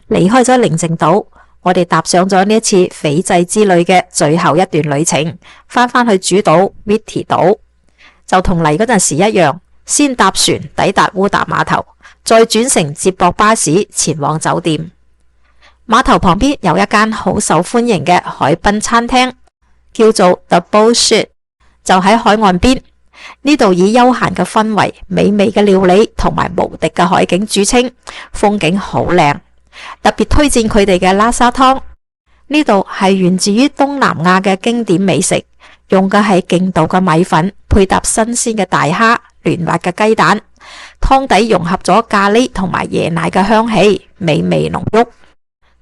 離開咗寧靜島，我哋踏上咗呢一次斐濟之旅嘅最後一段旅程，翻去主島 Viti 島，就同嚟嗰陣時一樣，先搭船抵達烏達碼頭，再轉乘接駁巴士前往酒店。碼頭旁邊有一間好受歡迎嘅海濱餐廳，叫做 The Bullshit， 就喺海岸邊。呢度以悠閒嘅氛圍、美味嘅料理同埋無敵嘅海景著稱，風景好靚。特別推薦佢哋嘅拉沙湯，呢度係源自於東南亞嘅經典美食，用嘅係勁道嘅米粉，配搭新鮮嘅大蝦、嫩滑嘅雞蛋，湯底融合咗咖喱同埋椰奶嘅香氣，美味濃郁。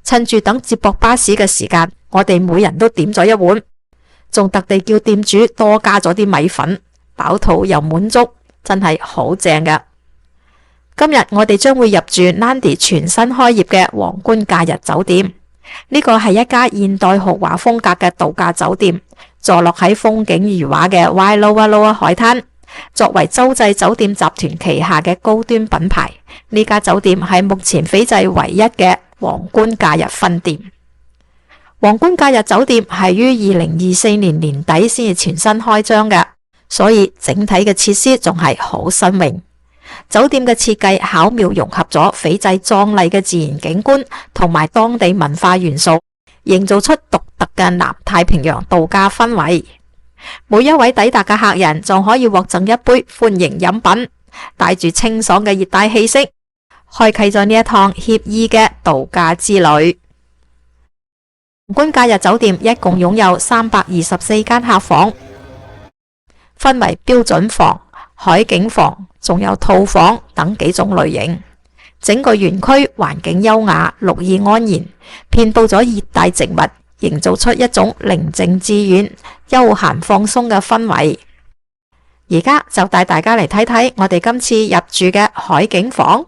趁住等接駁巴士嘅時間，我哋每人都點咗一碗，仲特地叫店主多加咗啲米粉，飽肚又滿足，真係好正㗎。今日我哋將會入住 Nadi 全新開業嘅皇冠假日酒店，呢個係一家現代豪華風格嘅度假酒店，坐落喺風景如畫嘅 Wailoaloa 海灘。作為洲際酒店集團旗下嘅高端品牌，呢家酒店係目前斐濟唯一嘅皇冠假日分店。皇冠假日酒店係於2024年年底先至全新開張嘅，所以整體嘅設施仲係好新穎。酒店嘅設計巧妙融合咗斐濟壯麗嘅自然景觀同埋當地文化元素，營造出獨特嘅南太平洋度假氛圍。每一位抵達嘅客人仲可以獲贈一杯歡迎飲品，帶住清爽嘅熱帶氣息，開啟咗呢一趟愜意嘅度假之旅。皇冠假日酒店一共擁有324間客房，分為標準房、海景房，仲有套房等幾種類型。整個園區環境優雅，綠意安然，遍佈咗熱帶植物，營造出一種寧靜致遠、悠閒放鬆嘅氛圍。而家就帶大家嚟睇睇我哋今次入住嘅海景房。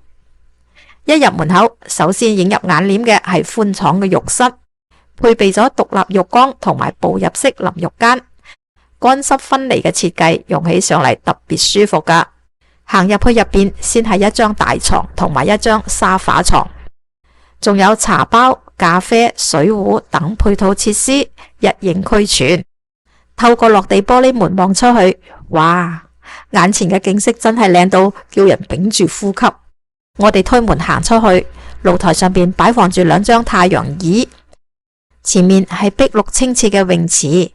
一入門口，首先映入眼簾嘅係寬敞嘅浴室，配備咗獨立浴缸同埋步入式淋浴間，乾濕分離嘅設計用起上嚟特別舒服噶。行入去入邊，先係一張大床同埋一張沙發床，仲有茶包、咖啡、水壺等配套設施一應俱全。透過落地玻璃門望出去，哇！眼前嘅景色真係靚到叫人屏住呼吸。我哋推門行出去，露台上邊擺放住2張太陽椅，前面係碧綠清澈嘅泳池，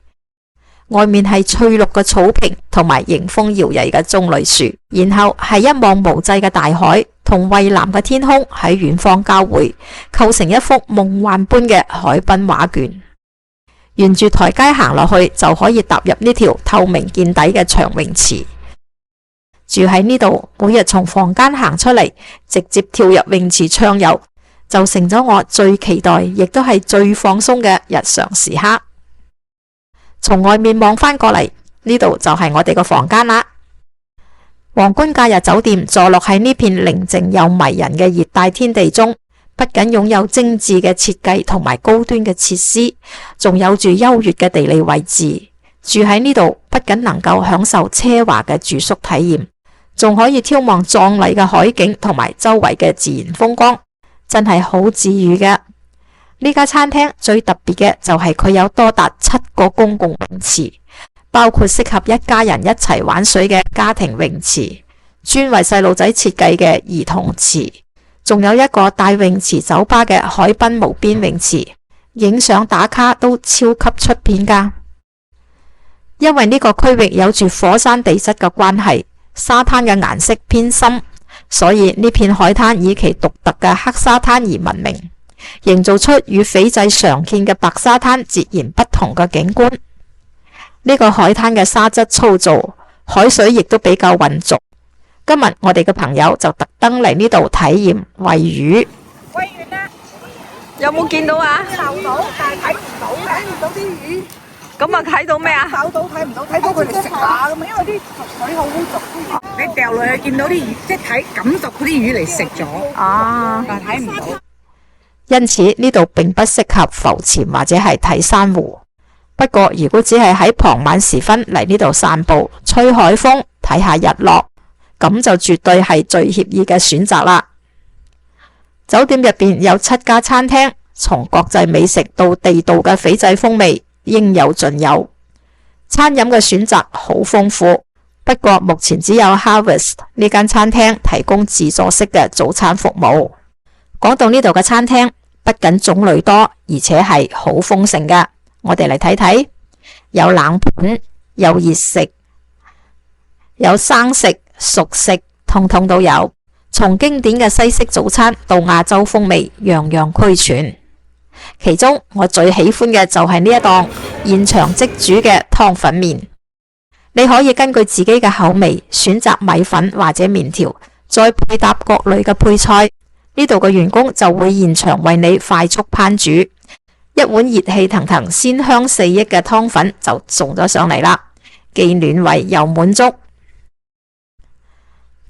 外面係翠綠嘅草坪同埋迎風搖曳嘅棕櫚樹，然後係一望無際嘅大海同蔚藍嘅天空喺遠方交匯，構成一幅夢幻般嘅海濱畫卷。沿住台階行落去，就可以踏入呢條透明見底嘅長泳池。住喺呢度，每日從房間行出嚟，直接跳入泳池暢游，就成咗我最期待亦都係最放鬆嘅日常時刻。從外面望返過嚟，呢度就係我哋個房間啦。皇冠假日酒店坐落喺呢片寧靜又迷人嘅熱帶天地中，不僅擁有精緻嘅設計同埋高端嘅設施，仲有住優越嘅地理位置。住喺呢度不僅能夠享受奢華嘅住宿體驗，仲可以眺望壯麗嘅海景同埋周圍嘅自然風光，真係好治癒嘅。呢家餐廳最特別嘅就係佢有多達7個公共泳池，包括適合一家人一齊玩水嘅家庭泳池，專為細路仔設計嘅兒童池，仲有一個帶泳池酒吧嘅海濱無邊泳池，影相打卡都超級出片噶。因為呢個區域有住火山地質嘅關係，沙灘嘅顏色偏深，所以呢片海灘以其獨特嘅黑沙灘而聞名，營造出與斐濟常見嘅白沙灘截然不同嘅景觀。呢個海灘嘅沙質粗糙，海水亦都比較渾濁。今日我哋嘅朋友就特登嚟呢度體驗餵魚。餵完啦，有冇見到啊？撈到，但係睇唔到，睇唔到啲魚。咁啊，睇到咩啊？睇到睇唔到，睇到佢哋食下咁啊，因為啲水好污濁。你掉落去見到啲魚，即係睇感覺嗰啲魚嚟食咗。啊！但係睇唔到。因此呢度並不適合浮潛或者係睇珊瑚。不過如果只係喺傍晚時分嚟呢度散步、吹海風、睇下日落，咁就絕對係最愜意嘅選擇啦。酒店入邊有7家餐廳，從國際美食到地道嘅斐濟風味，應有盡有。餐飲嘅選擇好豐富，不過目前只有 Harvest 呢間餐廳提供自助式嘅早餐服務。講到呢度嘅餐廳，不僅種類多，而且係好豐盛㗎。我哋嚟睇睇，有冷盤，有熱食，有生食、熟食，通通都有。從經典嘅西式早餐到亞洲風味，樣樣俱全。其中我最喜歡嘅就係呢一檔現場即煮嘅湯粉麵。你可以根據自己嘅口味選擇米粉或者麵條，再配搭各類嘅配菜。呢度嘅員工就會現場為你快速烹煮，一碗熱氣騰騰、鮮香四溢嘅湯粉就送咗上嚟啦，既暖胃又滿足。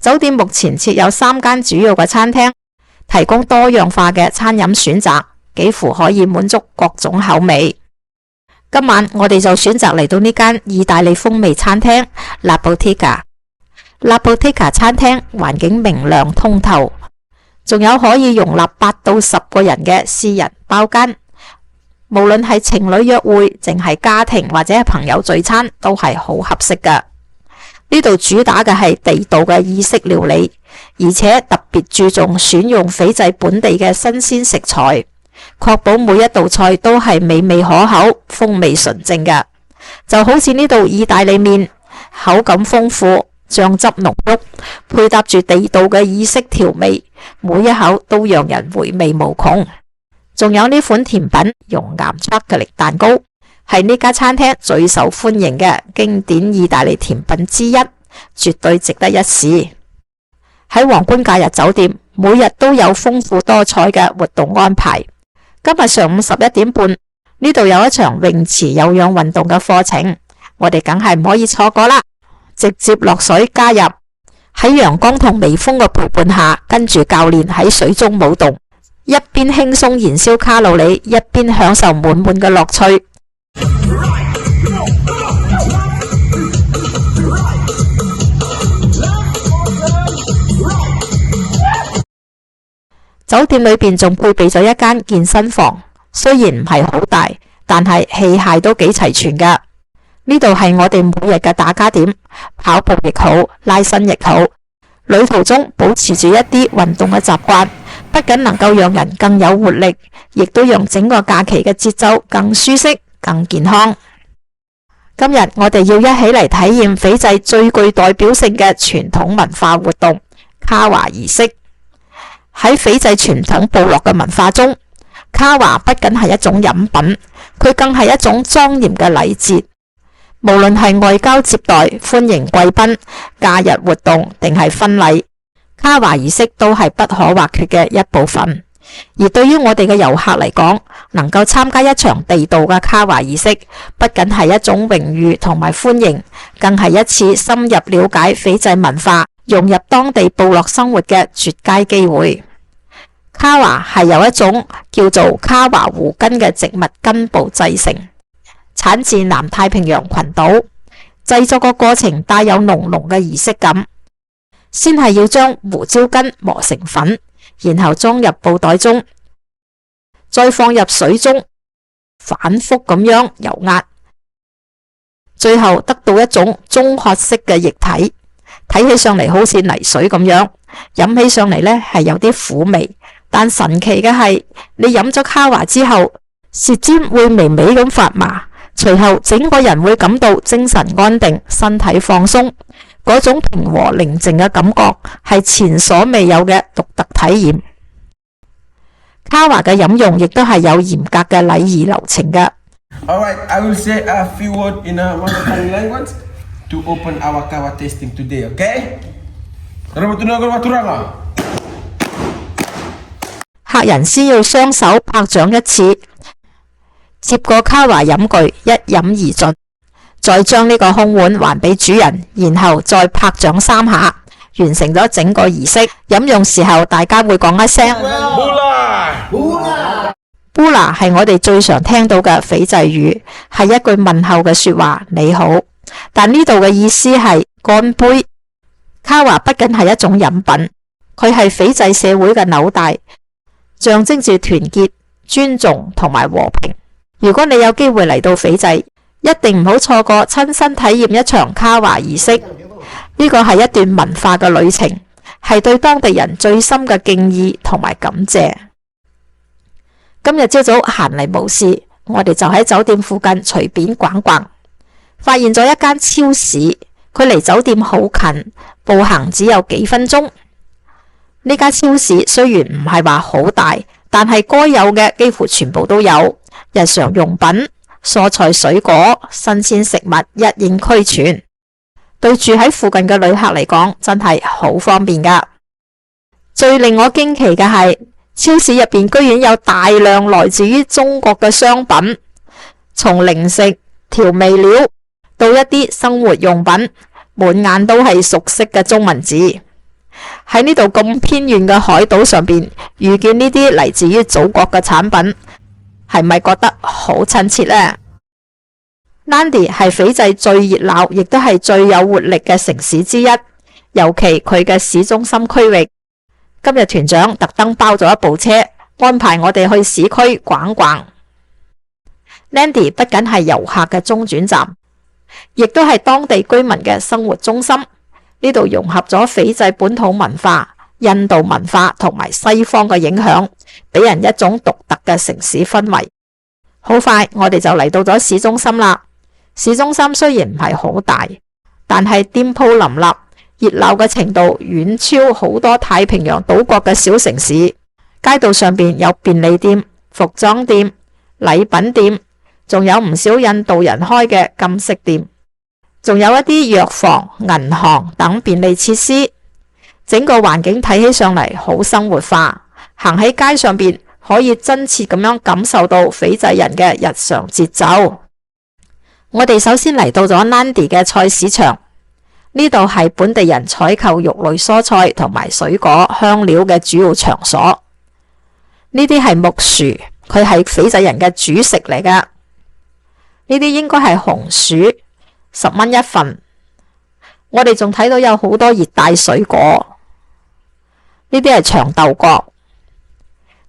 酒店目前設有3間主要嘅餐廳，提供多樣化嘅餐飲選擇，幾乎可以滿足各種口味。今晚我哋就選擇嚟到呢間意大利風味餐廳 La Bottega。La Bottega 餐廳環境明亮通透，仲有可以容納8到10個人嘅私人包間。無論係情侶約會，淨係家庭或者係朋友聚餐，都係好合適㗎。呢度主打嘅係地道嘅意式料理，而且特別注重選用斐濟本地嘅新鮮食材，確保每一道菜都係美味可口、風味純正嘅。就好似呢度意大利麵，口感豐富，醬汁濃郁，配搭住地道嘅意式調味，每一口都讓人回味無窮。仲有呢款甜品熔岩巧克力蛋糕，係呢家餐廳最受歡迎嘅經典意大利甜品之一，絕對值得一試。喺皇冠假日酒店，每日都有豐富多彩嘅活動安排。今日上午11點半，呢度有一場泳池有氧運動嘅課程，我哋梗係唔可以錯過啦！直接落水加入，喺陽光同微風嘅陪伴下，跟住教練喺水中舞動，一邊輕鬆燃燒卡路里，一邊享受滿滿嘅樂趣。酒店裏邊仲配備咗一間健身房，雖然唔係好大，但係器械都幾齊全㗎。呢度係我哋每日嘅打卡點，跑步亦好，拉伸亦好。旅途中保持住一啲運動嘅習慣，不僅能夠讓人更有活力，亦都讓整個假期嘅節奏更舒適、更健康。今日我哋要一起嚟體驗斐濟最具代表性嘅傳統文化活動卡華儀式。喺斐濟傳統部落嘅文化中，卡華不僅係一種飲品，佢更係一種莊嚴嘅禮節。無論係外交接待、歡迎貴賓、假日活動定係婚禮，卡華儀式都係不可或缺嘅一部分。而對於我哋嘅遊客嚟講，能夠參加一場地道嘅卡華儀式，不僅係一種榮譽同埋歡迎，更係一次深入了解斐濟文化、融入當地部落生活嘅絕佳機會。卡華係由一種叫做卡華胡根嘅植物根部製成，產自南太平洋群島。製作個過程帶有濃濃嘅儀式感，先係要將胡椒根磨成粉，然後裝入布袋中，再放入水中，反覆咁樣油壓，最後得到一種中褐色嘅液體，睇起上嚟好似泥水咁樣，飲起上嚟呢係有啲苦味。但神奇嘅係，你飲咗卡華之後，舌尖會微微咁發麻，隨後整個人會感到精神安定，身體放鬆，嗰種平和寧靜嘅感覺係前所未有嘅獨特體驗。卡華嘅飲用亦都係有嚴格嘅禮儀流程嘅。Alright, I will say a few words in a Mother language to open our kawa tasting today, okay? 客人先要雙手拍掌一次，接過卡華飲具一飲而盡，再將呢個空碗還俾主人，然後再拍掌3下，完成咗整個儀式。飲用時候大家會講一聲Bula，Bula 係我哋最常聽到嘅斐濟語，係一句問候嘅說話，你好。但呢度嘅意思係乾杯。卡華不僅係一種飲品，佢係斐濟社會嘅紐帶。象徵住團結、尊重同埋和平。如果你有機會嚟到斐濟，一定唔好錯過親身體驗一場卡華儀式。呢個係一段文化嘅旅程，係對當地人最深嘅敬意同埋感謝。今日朝早閒嚟無事，我哋就喺酒店附近隨便逛逛，發現咗一間超市，佢離酒店好近，步行只有幾分鐘。呢間超市雖然唔係話好大，但係該有嘅幾乎全部都有，日常用品、蔬菜水果、新鮮食物一應俱全。對住喺附近嘅旅客嚟講，真係好方便噶。最令我驚奇嘅係，超市入邊居然有大量來自於中國嘅商品，從零食、調味料到一啲生活用品，滿眼都係熟悉嘅中文字。喺呢度咁偏遠嘅海島上邊，遇見呢啲嚟自於祖國嘅產品，係咪覺得好親切呢？Nadi 係斐濟最熱鬧，亦都係最有活力嘅城市之一，尤其佢嘅市中心區域。今日團長特登包咗一部車，安排我哋去市區逛逛。Nadi 不僅係遊客嘅中轉站，亦都係當地居民嘅生活中心。呢度融合咗斐濟本土文化、印度文化同埋西方嘅影響，俾人一種獨特嘅城市氛圍。好快，我哋就嚟到咗市中心啦。市中心雖然唔係好大，但係店鋪林立，熱鬧嘅程度遠超好多太平洋島國嘅小城市。街道上邊有便利店、服裝店、禮品店，仲有唔少印度人開嘅金飾店，仲有一啲藥房、銀行等便利設施。整個環境睇起上嚟好生活化，行喺街上邊可以真切咁樣感受到斐濟人嘅日常節奏。我哋首先嚟到咗 Nadi 嘅菜市場，呢度係本地人採購肉類蔬菜同埋水果、香料嘅主要場所。呢啲係木薯，佢係斐濟人嘅主食嚟噶。呢啲應該係紅薯，10蚊一份。我哋仲睇到有好多熱帶水果，呢啲係長豆角，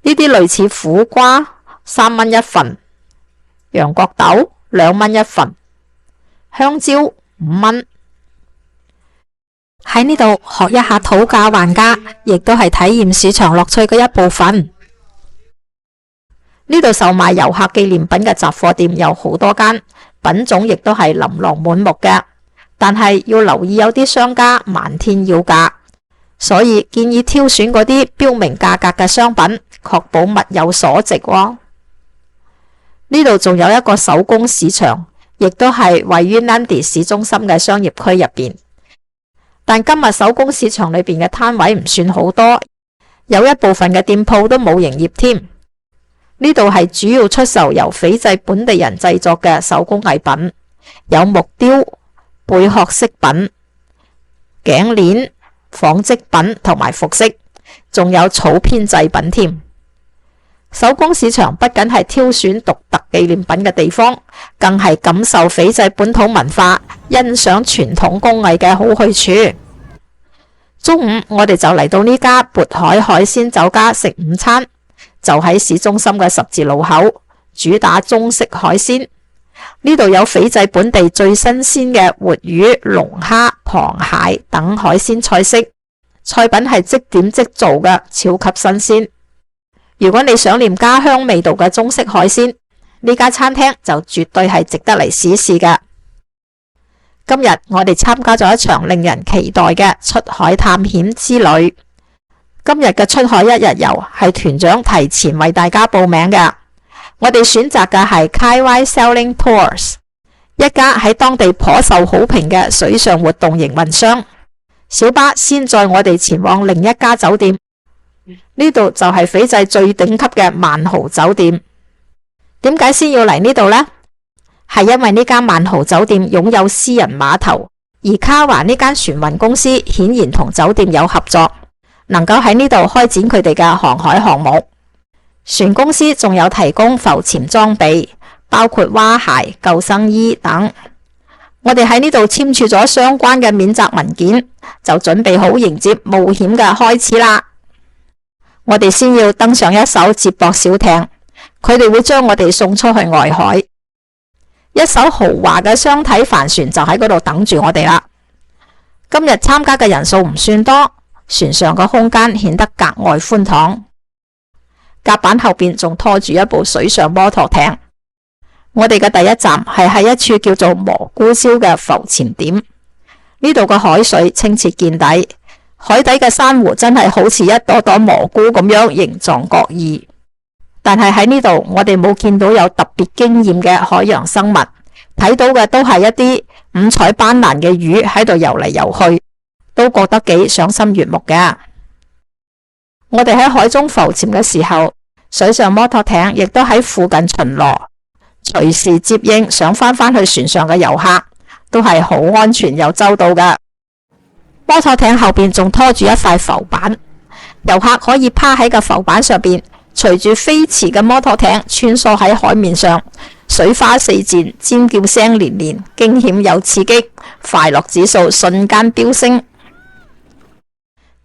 呢啲類似苦瓜，3蚊一份。羊角豆2蚊一份，香蕉5蚊。喺呢度學一下討價還價，亦都係體驗市場樂趣嘅一部分。呢度售賣遊客紀念品嘅雜貨店有好多間，品種亦都係琳琅滿目嘅。但係要留意有啲商家漫天要價，所以建議挑選嗰啲標明價格嘅商品，確保物有所值喎。呢度仲有一個手工市場，亦都係位於 Nadi 市中心嘅商業區入邊。但今日手工市場裏邊嘅攤位唔算好多，有一部分嘅店鋪都冇營業添。呢度係主要出售由斐濟本地人製作嘅手工藝品，有木雕、貝殼飾品、頸鏈、紡織品同埋服飾，仲有草編製品添。手工市場不僅係挑選獨特紀念品嘅地方，更係感受斐濟本土文化、欣賞傳統工藝嘅好去處。中午我哋就嚟到呢家渤海海鮮酒家食午餐，就喺市中心嘅十字路口，主打中式海鮮。呢度有斐濟本地最新鮮嘅活魚、龍蝦、螃蟹等海鮮菜式，菜品係即點即做嘅，超級新鮮。如果你想念家鄉味道嘅中式海鮮，呢家餐廳就絕對係值得嚟試試㗎。今日我哋參加咗一場令人期待嘅出海探險之旅。今日嘅出海一日遊係團長提前為大家報名嘅。我哋選擇嘅係 KY Sailing Tours， 一家喺當地頗受好評嘅水上活動營運商。小巴先載我哋前往另一家酒店，呢度就係斐濟最頂級嘅萬豪酒店。點解先要嚟呢度呢？係因為呢間萬豪酒店擁有私人碼頭，而卡華呢間船運公司顯然同酒店有合作，能夠喺呢度開展佢哋嘅航海項目。船公司仲有提供浮潛裝備，包括蛙鞋、救生衣等。我哋喺呢度簽署咗相關嘅免責文件，就準備好迎接冒險嘅開始啦。我哋先要登上一艘接駁小艇，佢哋會將我哋送出去外海。一艘豪華嘅雙體帆船就喺嗰度等住我哋啦。今日參加嘅人數唔算多，船上嘅空間顯得格外寬敞。甲板後邊仲拖住一部水上摩托艇。我哋嘅第一站係喺一處叫做蘑菇礁嘅浮潛點，呢度嘅海水清澈見底，海底嘅珊瑚真係好似一朵朵蘑菇咁樣形狀各異。但係喺呢度，我哋冇見到有特別驚艷嘅海洋生物，睇到嘅都係一啲五彩斑斕嘅魚喺度游嚟游去，都覺得幾賞心悅目嘅。我哋喺海中浮潛嘅時候，水上摩托艇亦都喺附近巡邏，隨時接應想翻去船上嘅遊客，都係好安全又周到嘅。摩托艇後邊仲拖住一塊浮板，遊客可以趴喺個浮板上邊，隨住飛馳嘅摩托艇穿梭喺海面上，水花四濺，尖叫聲連連，驚險又刺激，快樂指數瞬間飆升。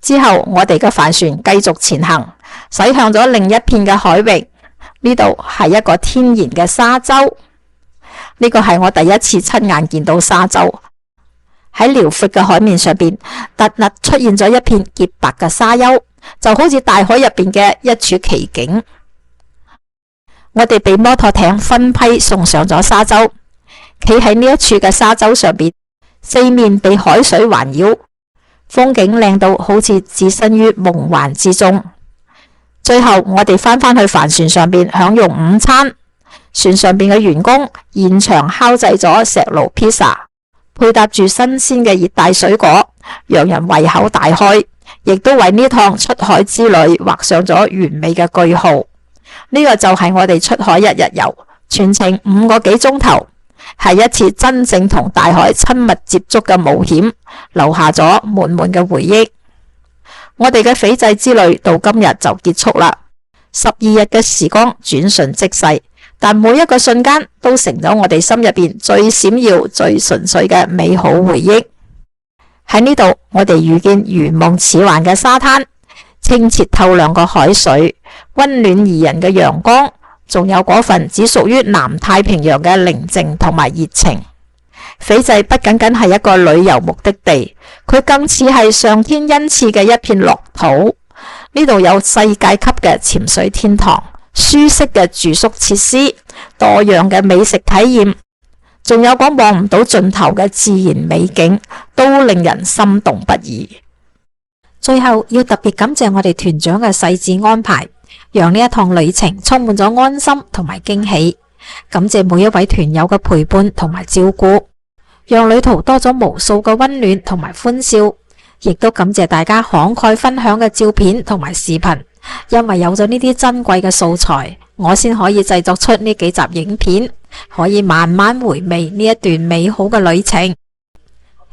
之後我哋嘅帆船繼續前行，駛向咗另一片嘅海域。呢度係一個天然嘅沙洲，呢個係我第一次親眼見到沙洲。喺遼闊嘅海面上邊，突兀出現咗一片潔白嘅沙丘，就好似大海入邊嘅一處奇景。我哋被摩托艇分批送上咗沙洲，企喺呢一處嘅沙洲上邊，四面被海水環繞，風景靚到好似置身於夢幻之中。最後我哋翻去帆船上邊享用午餐，船上邊嘅員工現場烤製咗石爐披薩，配搭住新鮮嘅熱帶水果，讓人胃口大開，亦都為呢趟出海之旅畫上咗完美嘅句號。呢個就係我哋出海一日遊，全程5個幾鐘頭，係一次真正同大海親密接觸嘅冒險，留下咗滿滿嘅回憶。我哋嘅斐濟之旅到今日就結束啦。12日嘅時光轉瞬即逝，但每一個瞬間都成咗我哋心入邊最閃耀、最純粹嘅美好回憶。喺呢度，我哋遇見如夢似幻嘅沙灘，清澈透亮嘅海水，溫暖宜人嘅陽光，仲有嗰份只屬於南太平洋嘅寧靜同埋熱情。斐濟不僅僅係一個旅遊目的地，佢更似係上天恩賜嘅一片樂土。呢度有世界級嘅潛水天堂、舒適嘅住宿設施、多樣嘅美食體驗，仲有講望唔到盡頭嘅自然美景，都令人心動不已。最後要特別感謝我哋團長嘅細緻安排，讓呢一趟旅程充滿咗安心同埋驚喜。感謝每一位團友嘅陪伴同埋照顧，讓旅途多咗無數嘅溫暖同埋歡笑。亦都感謝大家慷慨分享嘅照片同埋視頻，因為有咗呢啲珍貴嘅素材，我先可以製作出呢幾集影片，可以慢慢回味呢一段美好嘅旅程。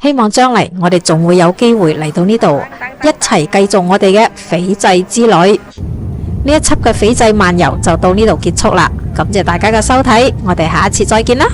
希望將嚟我哋仲會有機會嚟到呢度，一齊繼續我哋嘅斐濟之旅。呢一輯嘅斐濟漫遊就到呢度結束啦，感謝大家嘅收睇，我哋下一次再見啦。